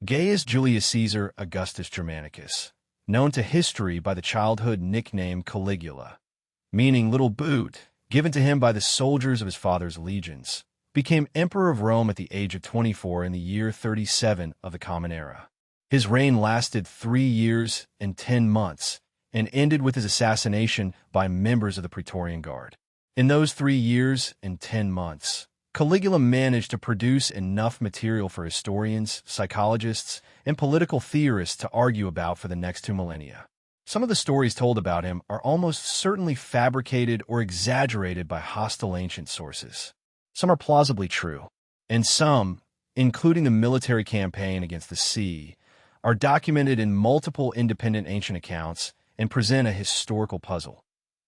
Gaius Julius Caesar Augustus Germanicus, known to history by the childhood nickname Caligula, meaning little boot, given to him by the soldiers of his father's legions, became emperor of Rome at the age of 24 in the year 37 of the Common Era. His reign lasted 3 years and 10 months and ended with his assassination by members of the Praetorian Guard. In those 3 years and 10 months, Caligula managed to produce enough material for historians, psychologists, and political theorists to argue about for the next 2 millennia. Some of the stories told about him are almost certainly fabricated or exaggerated by hostile ancient sources. Some are plausibly true, and some, including the military campaign against the sea, are documented in multiple independent ancient accounts and present a historical puzzle.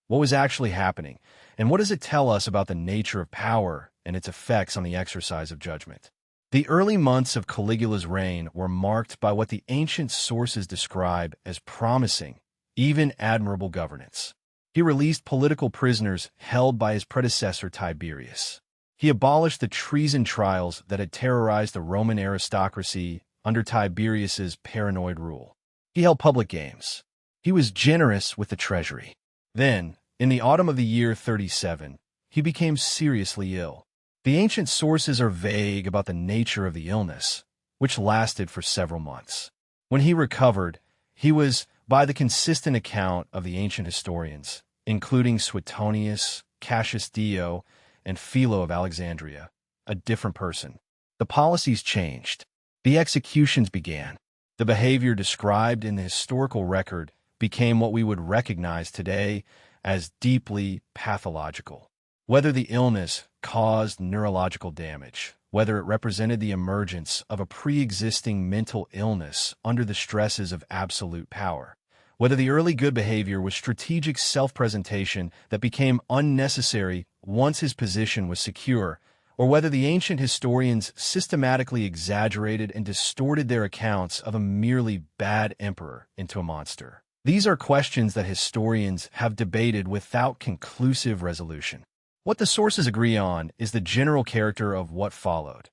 What was actually happening, and what does it tell us about the nature of power and its effects on the exercise of judgment? The early months of Caligula's reign were marked by what the ancient sources describe as promising, even admirable governance. He released political prisoners held by his predecessor Tiberius. He abolished the treason trials that had terrorized the Roman aristocracy under Tiberius's paranoid rule. He held public games. He was generous with the treasury. Then, in the autumn of the year 37, he became seriously ill. The ancient sources are vague about the nature of the illness, which lasted for several months. When he recovered, he was, by the consistent account of the ancient historians, including Suetonius, Cassius Dio, and Philo of Alexandria, a different person. The policies changed. The executions began. The behavior described in the historical record became what we would recognize today as deeply pathological. Whether the illness caused neurological damage, whether it represented the emergence of a pre-existing mental illness under the stresses of absolute power, whether the early good behavior was strategic self-presentation that became unnecessary once his position was secure, or whether the ancient historians systematically exaggerated and distorted their accounts of a merely bad emperor into a monster. These are questions that historians have debated without conclusive resolution. What the sources agree on is the general character of what followed.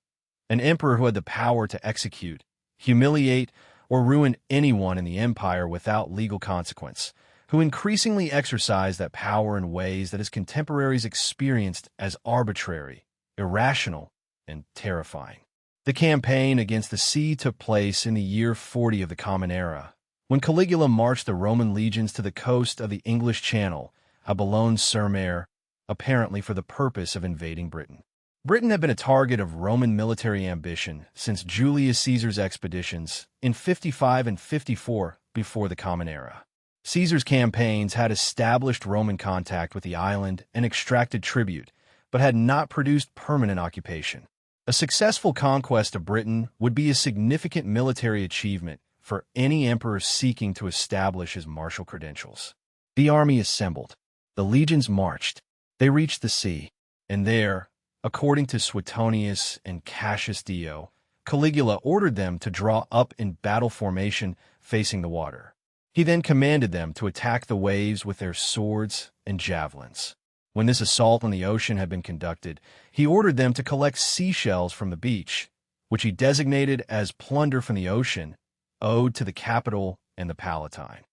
An emperor who had the power to execute, humiliate, or ruin anyone in the empire without legal consequence, who increasingly exercised that power in ways that his contemporaries experienced as arbitrary, irrational, and terrifying. The campaign against the sea took place in the year 40 of the Common Era, when Caligula marched the Roman legions to the coast of the English Channel, à Boulogne-sur-Mer, apparently for the purpose of invading Britain. Britain had been a target of Roman military ambition since Julius Caesar's expeditions in 55 and 54 before the Common Era. Caesar's campaigns had established Roman contact with the island and extracted tribute, but had not produced permanent occupation. A successful conquest of Britain would be a significant military achievement for any emperor seeking to establish his martial credentials. The army assembled. The legions marched. They reached the sea, and there, according to Suetonius and Cassius Dio, Caligula ordered them to draw up in battle formation facing the water. He then commanded them to attack the waves with their swords and javelins. When this assault on the ocean had been conducted, he ordered them to collect seashells from the beach, which he designated as plunder from the ocean, owed to the capital and the Palatine.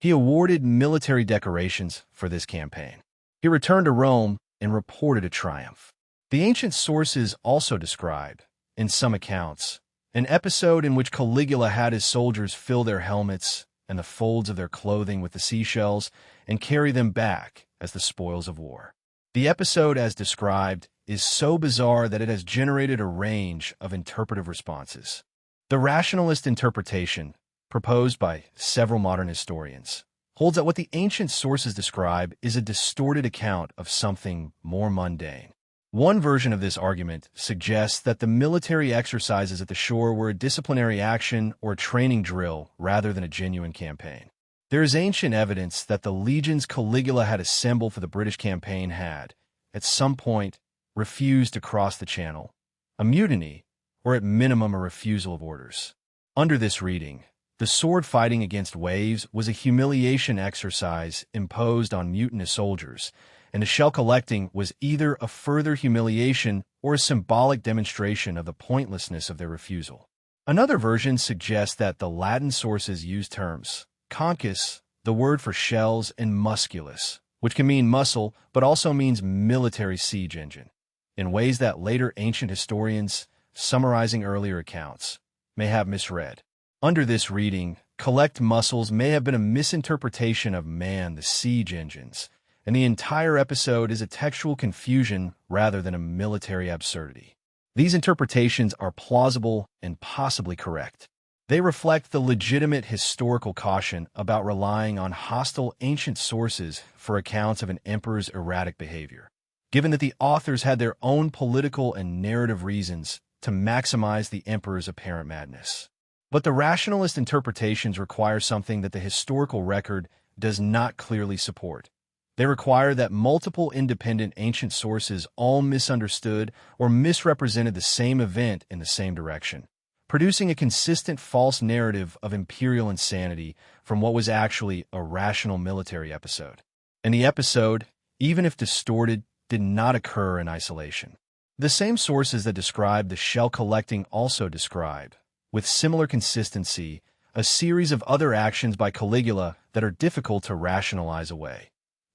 He awarded military decorations for this campaign. He returned to Rome and reported a triumph. The ancient sources also describe, in some accounts, an episode in which Caligula had his soldiers fill their helmets and the folds of their clothing with the seashells and carry them back as the spoils of war. The episode, as described, is so bizarre that it has generated a range of interpretive responses. The rationalist interpretation, proposed by several modern historians, holds that what the ancient sources describe is a distorted account of something more mundane. One version of this argument suggests that the military exercises at the shore were a disciplinary action or a training drill rather than a genuine campaign. There is ancient evidence that the legions Caligula had assembled for the British campaign had, at some point, refused to cross the Channel, a mutiny, or at minimum a refusal of orders. Under this reading, the sword fighting against waves was a humiliation exercise imposed on mutinous soldiers, and the shell collecting was either a further humiliation or a symbolic demonstration of the pointlessness of their refusal. Another version suggests that the Latin sources use terms concus, the word for shells, and musculus, which can mean muscle but also means military siege engine, in ways that later ancient historians, summarizing earlier accounts, may have misread. Under this reading, collect muscles may have been a misinterpretation of man, the siege engines, and the entire episode is a textual confusion rather than a military absurdity. These interpretations are plausible and possibly correct. They reflect the legitimate historical caution about relying on hostile ancient sources for accounts of an emperor's erratic behavior, given that the authors had their own political and narrative reasons to maximize the emperor's apparent madness. But the rationalist interpretations require something that the historical record does not clearly support. They require that multiple independent ancient sources all misunderstood or misrepresented the same event in the same direction, producing a consistent false narrative of imperial insanity from what was actually a rational military episode. And the episode, even if distorted, did not occur in isolation. The same sources that describe the shell collecting also describe, with similar consistency, a series of other actions by Caligula that are difficult to rationalize away.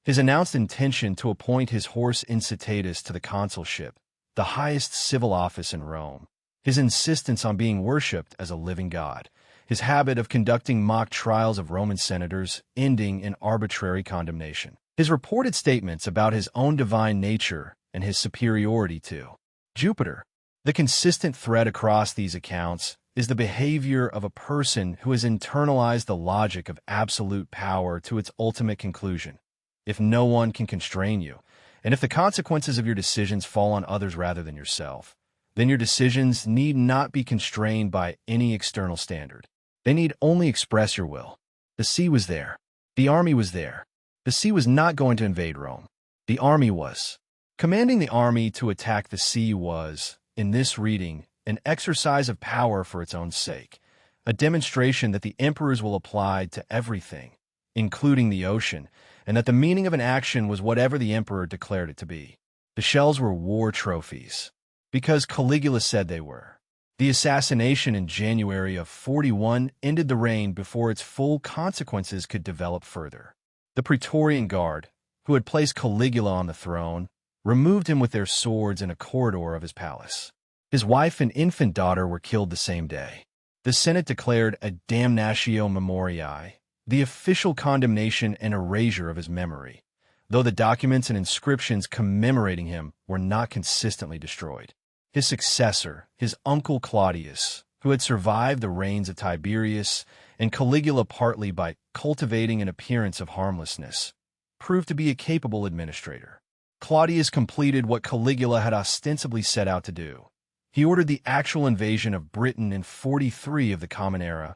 His announced intention to appoint his horse Incitatus to the consulship, the highest civil office in Rome, his insistence on being worshipped as a living god, his habit of conducting mock trials of Roman senators ending in arbitrary condemnation, his reported statements about his own divine nature and his superiority to Jupiter. The consistent thread across these accounts is the behavior of a person who has internalized the logic of absolute power to its ultimate conclusion. If no one can constrain you, and if the consequences of your decisions fall on others rather than yourself, then your decisions need not be constrained by any external standard. They need only express your will. The sea was there. The army was there. The sea was not going to invade Rome. The army was. Commanding the army to attack the sea was, in this reading, an exercise of power for its own sake, a demonstration that the emperors will apply to everything, including the ocean, and that the meaning of an action was whatever the emperor declared it to be. The shells were war trophies, because Caligula said they were. The assassination in January of 41 ended the reign before its full consequences could develop further. The Praetorian Guard, who had placed Caligula on the throne, removed him with their swords in a corridor of his palace. His wife and infant daughter were killed the same day. The Senate declared a damnatio memoriae, the official condemnation and erasure of his memory, though the documents and inscriptions commemorating him were not consistently destroyed. His successor, his uncle Claudius, who had survived the reigns of Tiberius and Caligula partly by cultivating an appearance of harmlessness, proved to be a capable administrator. Claudius completed what Caligula had ostensibly set out to do. He ordered the actual invasion of Britain in 43 of the Common Era,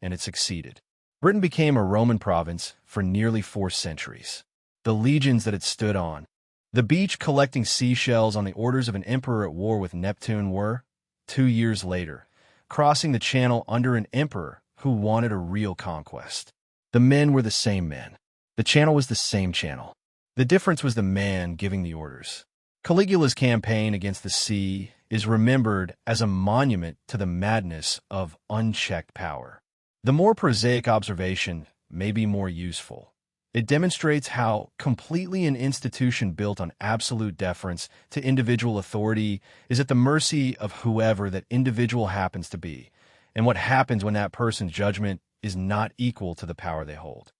and it succeeded. Britain became a Roman province for nearly 4 centuries. The legions that it stood on, the beach collecting seashells on the orders of an emperor at war with Neptune were, 2 years later, crossing the channel under an emperor who wanted a real conquest. The men were the same men. The channel was the same channel. The difference was the man giving the orders. Caligula's campaign against the sea is remembered as a monument to the madness of unchecked power. The more prosaic observation may be more useful. It demonstrates how completely an institution built on absolute deference to individual authority is at the mercy of whoever that individual happens to be, and what happens when that person's judgment is not equal to the power they hold.